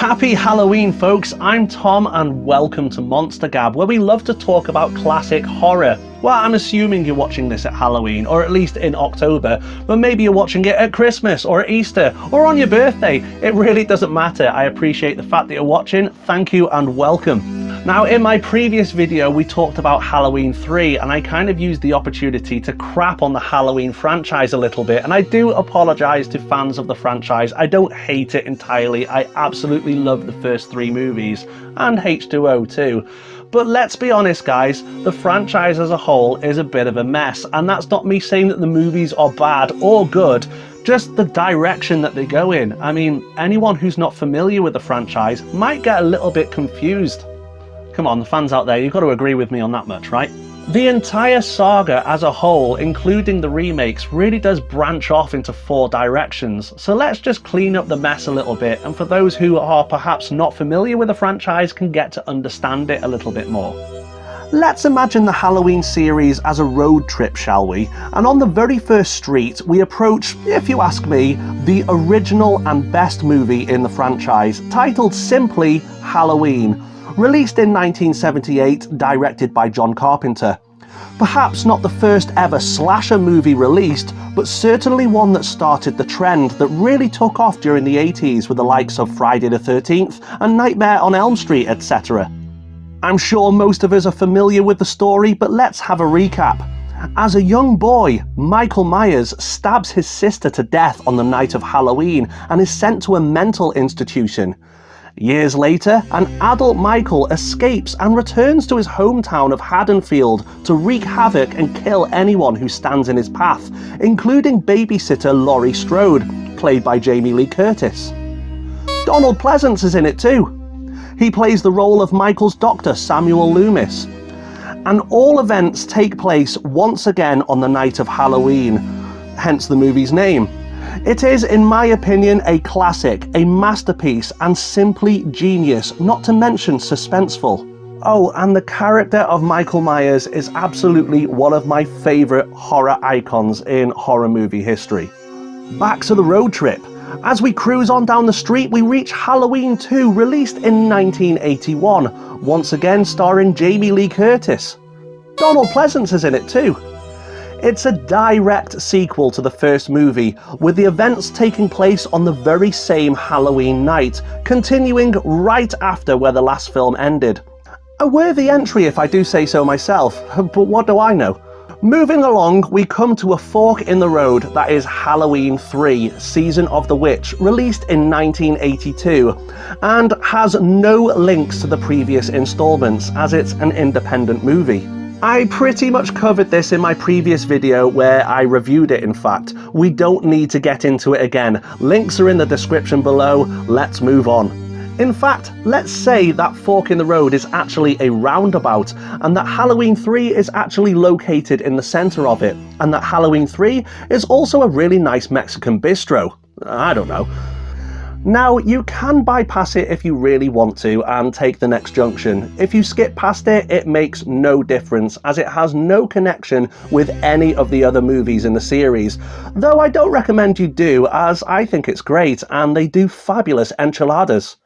Happy Halloween, folks. I'm Tom and welcome to Monster Gab, where we love to talk about classic horror. Well, I'm assuming you're watching this at Halloween, or at least in October, but maybe you're watching it at Christmas or at Easter or on your birthday. It really doesn't matter. I appreciate the fact that you're watching. Thank you and welcome. Now, in my previous video, we talked about Halloween 3, and I kind of used the opportunity to crap on the Halloween franchise a little bit, and I do apologise to fans of the franchise. I don't hate it entirely. I absolutely love the first 3 movies, and H2O too. But let's be honest, guys, the franchise as a whole is a bit of a mess, and that's not me saying that the movies are bad or good, just the direction that they go in. I mean, anyone who's not familiar with the franchise might get a little bit confused. Come on, the fans out there, you've got to agree with me on that much, right? The entire saga as a whole, including the remakes, really does branch off into 4 directions. So let's just clean up the mess a little bit, and for those who are perhaps not familiar with the franchise can get to understand it a little bit more. Let's imagine the Halloween series as a road trip, shall we? And on the very first street, we approach, if you ask me, the original and best movie in the franchise, titled simply Halloween. Released in 1978, directed by John Carpenter. Perhaps not the first ever slasher movie released, but certainly one that started the trend that really took off during the 80s with the likes of Friday the 13th and Nightmare on Elm Street, etc. I'm sure most of us are familiar with the story, but let's have a recap. As a young boy, Michael Myers stabs his sister to death on the night of Halloween and is sent to a mental institution. Years later, an adult Michael escapes and returns to his hometown of Haddonfield to wreak havoc and kill anyone who stands in his path, including babysitter Laurie Strode, played by Jamie Lee Curtis. Donald Pleasence is in it too. He plays the role of Michael's doctor, Samuel Loomis. And all events take place once again on the night of Halloween, hence the movie's name. It is, in my opinion, a classic, a masterpiece, and simply genius, not to mention suspenseful. Oh, and the character of Michael Myers is absolutely one of my favourite horror icons in horror movie history. Back to the road trip. As we cruise on down the street, we reach Halloween 2, released in 1981, once again starring Jamie Lee Curtis. Donald Pleasence is in it too. It's a direct sequel to the first movie, with the events taking place on the very same Halloween night, continuing right after where the last film ended. A worthy entry if I do say so myself, but what do I know? Moving along, we come to a fork in the road that is Halloween 3, Season of the Witch, released in 1982, and has no links to the previous installments, as it's an independent movie. I pretty much covered this in my previous video where I reviewed it, in fact. We don't need to get into it again. Links are in the description below. Let's move on. In fact, let's say that fork in the road is actually a roundabout, and that Halloween 3 is actually located in the centre of it, and that Halloween 3 is also a really nice Mexican bistro. I don't know. Now, you can bypass it if you really want to and take the next junction. If you skip past it, it makes no difference, as it has no connection with any of the other movies in the series. Though I don't recommend you do, as I think it's great, and they do fabulous enchiladas.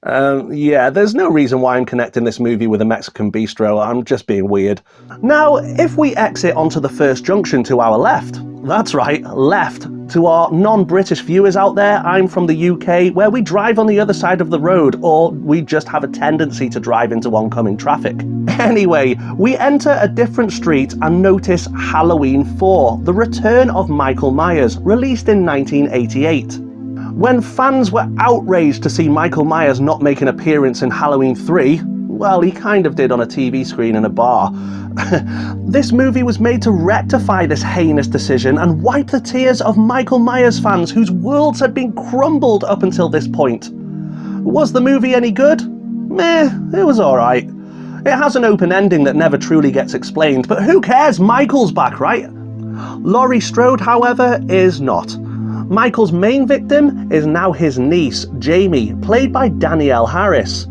Yeah, there's no reason why I'm connecting this movie with a Mexican bistro. I'm just being weird. Now, if we exit onto the first junction to our left, that's right, left. To our non-British viewers out there, I'm from the UK, where we drive on the other side of the road, or we just have a tendency to drive into oncoming traffic. Anyway, we enter a different street and notice Halloween 4, The Return of Michael Myers, released in 1988. When fans were outraged to see Michael Myers not make an appearance in Halloween 3, well, he kind of did on a TV screen in a bar. This movie was made to rectify this heinous decision and wipe the tears of Michael Myers fans whose worlds had been crumbled up until this point. Was the movie any good? Meh, it was alright. It has an open ending that never truly gets explained, but who cares? Michael's back, right? Laurie Strode, however, is not. Michael's main victim is now his niece, Jamie, played by Danielle Harris.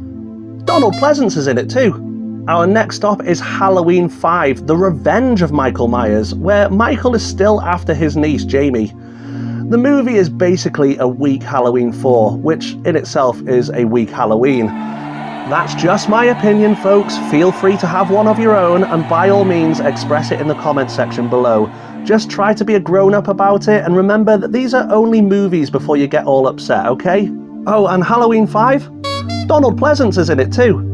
Donald Pleasence is in it too. Our next stop is Halloween 5, The Revenge of Michael Myers, where Michael is still after his niece, Jamie. The movie is basically a weak Halloween 4, which in itself is a weak Halloween. That's just my opinion, folks. Feel free to have one of your own, and by all means express it in the comment section below. Just try to be a grown-up about it, and remember that these are only movies before you get all upset, okay? Oh, and Halloween 5? Donald Pleasence is in it too.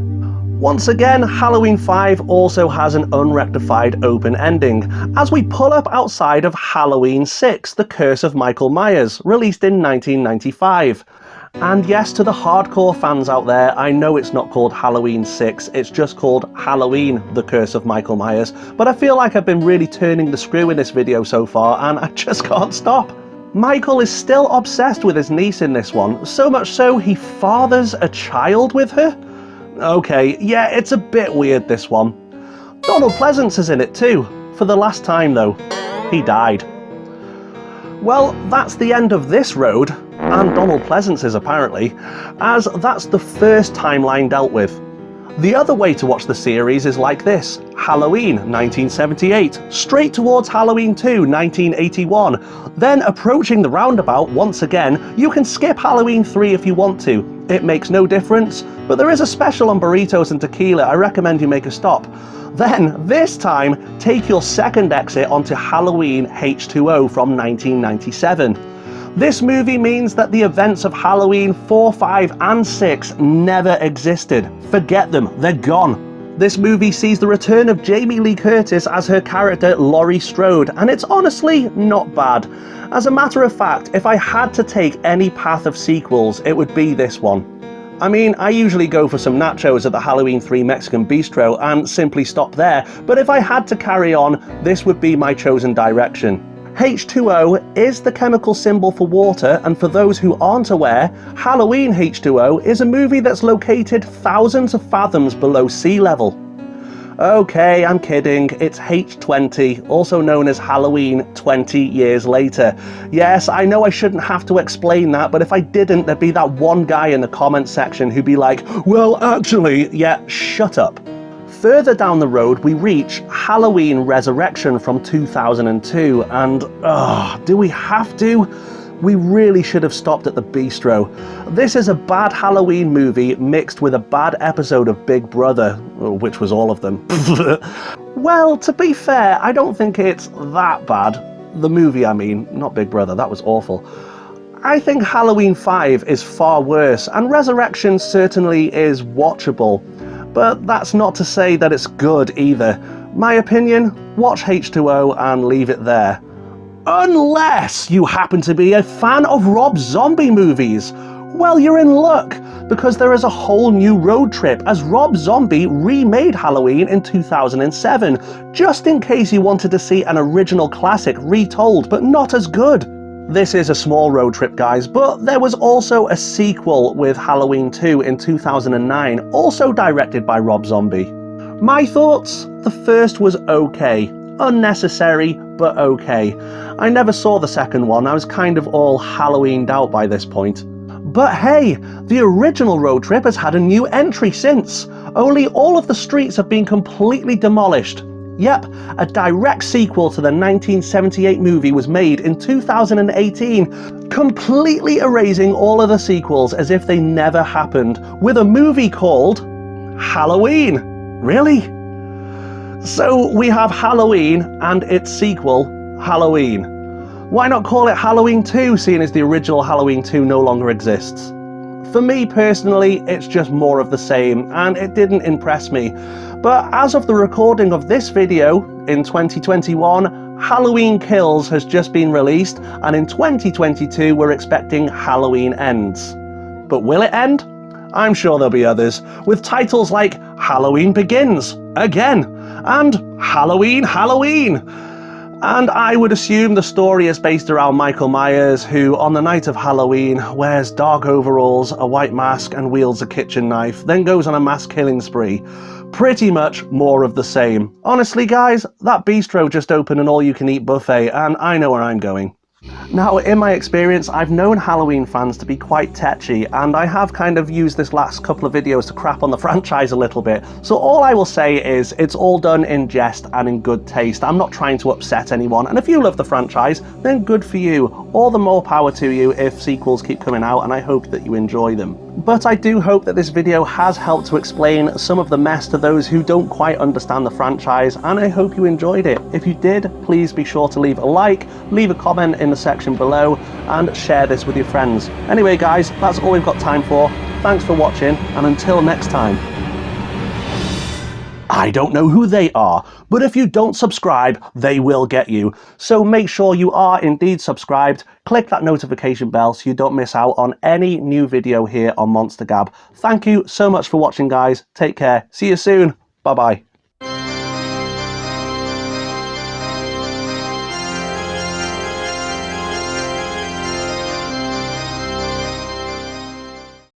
Once again, Halloween 5 also has an unrectified open ending, as we pull up outside of Halloween 6, The Curse of Michael Myers, released in 1995. And yes, to the hardcore fans out there, I know it's not called Halloween 6, it's just called Halloween, The Curse of Michael Myers, but I feel like I've been really turning the screw in this video so far, and I just can't stop. Michael is still obsessed with his niece in this one, so much so he fathers a child with her? Okay, yeah, it's a bit weird, this one. Donald Pleasence is in it too, for the last time though. He died. Well, that's the end of this road, and Donald Pleasence's apparently, as that's the first timeline dealt with. The other way to watch the series is like this: Halloween 1978, straight towards Halloween 2 1981, then approaching the roundabout once again. You can skip Halloween 3 if you want to, it makes no difference, but there is a special on burritos and tequila, I recommend you make a stop. Then, this time, take your second exit onto Halloween H2O from 1997. This movie means that the events of Halloween 4, 5 and 6 never existed. Forget them, they're gone. This movie sees the return of Jamie Lee Curtis as her character Laurie Strode, and it's honestly not bad. As a matter of fact, if I had to take any path of sequels, it would be this one. I mean, I usually go for some nachos at the Halloween 3 Mexican Bistro and simply stop there, but if I had to carry on, this would be my chosen direction. H2O is the chemical symbol for water, and for those who aren't aware, Halloween H2O is a movie that's located thousands of fathoms below sea level. Okay, I'm kidding, it's H20, also known as Halloween 20 years later. Yes, I know I shouldn't have to explain that, but if I didn't, there'd be that one guy in the comment section who'd be like, well, actually, yeah, shut up. Further down the road, we reach Halloween Resurrection from 2002, and do we have to? We really should have stopped at the Bistro. This is a bad Halloween movie mixed with a bad episode of Big Brother, which was all of them. Well, to be fair, I don't think it's that bad. The movie, I mean, not Big Brother, that was awful. I think Halloween 5 is far worse, and Resurrection certainly is watchable. But that's not to say that it's good either. My opinion, watch H2O and leave it there. Unless you happen to be a fan of Rob Zombie movies. Well, you're in luck, because there is a whole new road trip as Rob Zombie remade Halloween in 2007, just in case you wanted to see an original classic retold, but not as good. This is a small road trip, guys, but there was also a sequel with Halloween 2 in 2009, also directed by Rob Zombie. My thoughts? The first was okay. Unnecessary, but okay. I never saw the second one, I was kind of all Halloweened out by this point. But hey, the original road trip has had a new entry since. Only all of the streets have been completely demolished. Yep, a direct sequel to the 1978 movie was made in 2018, completely erasing all of the sequels as if they never happened, with a movie called Halloween. Really? So we have Halloween and its sequel, Halloween. Why not call it Halloween 2, seeing as the original Halloween 2 no longer exists? For me personally, it's just more of the same, and it didn't impress me. But as of the recording of this video, in 2021, Halloween Kills has just been released, and in 2022 we're expecting Halloween Ends. But will it end? I'm sure there'll be others, with titles like Halloween Begins, again, and Halloween Halloween. And I would assume the story is based around Michael Myers, who on the night of Halloween wears dark overalls, a white mask and wields a kitchen knife, then goes on a mass killing spree. Pretty much more of the same. Honestly guys, that bistro just opened an all-you-can-eat buffet and I know where I'm going. Now, in my experience, I've known Halloween fans to be quite tetchy, and I have kind of used this last couple of videos to crap on the franchise a little bit. So all I will say is, it's all done in jest and in good taste. I'm not trying to upset anyone, and if you love the franchise, then good for you. All the more power to you if sequels keep coming out, and I hope that you enjoy them. But I do hope that this video has helped to explain some of the mess to those who don't quite understand the franchise, and I hope you enjoyed it. If you did, please be sure to leave a like, leave a comment in the section below, and share this with your friends. Anyway guys, that's all we've got time for. Thanks for watching, and until next time. I don't know who they are, but if you don't subscribe, they will get you. So make sure you are indeed subscribed, click that notification bell so you don't miss out on any new video here on Monster Gab. Thank you so much for watching guys, take care, see you soon, bye bye.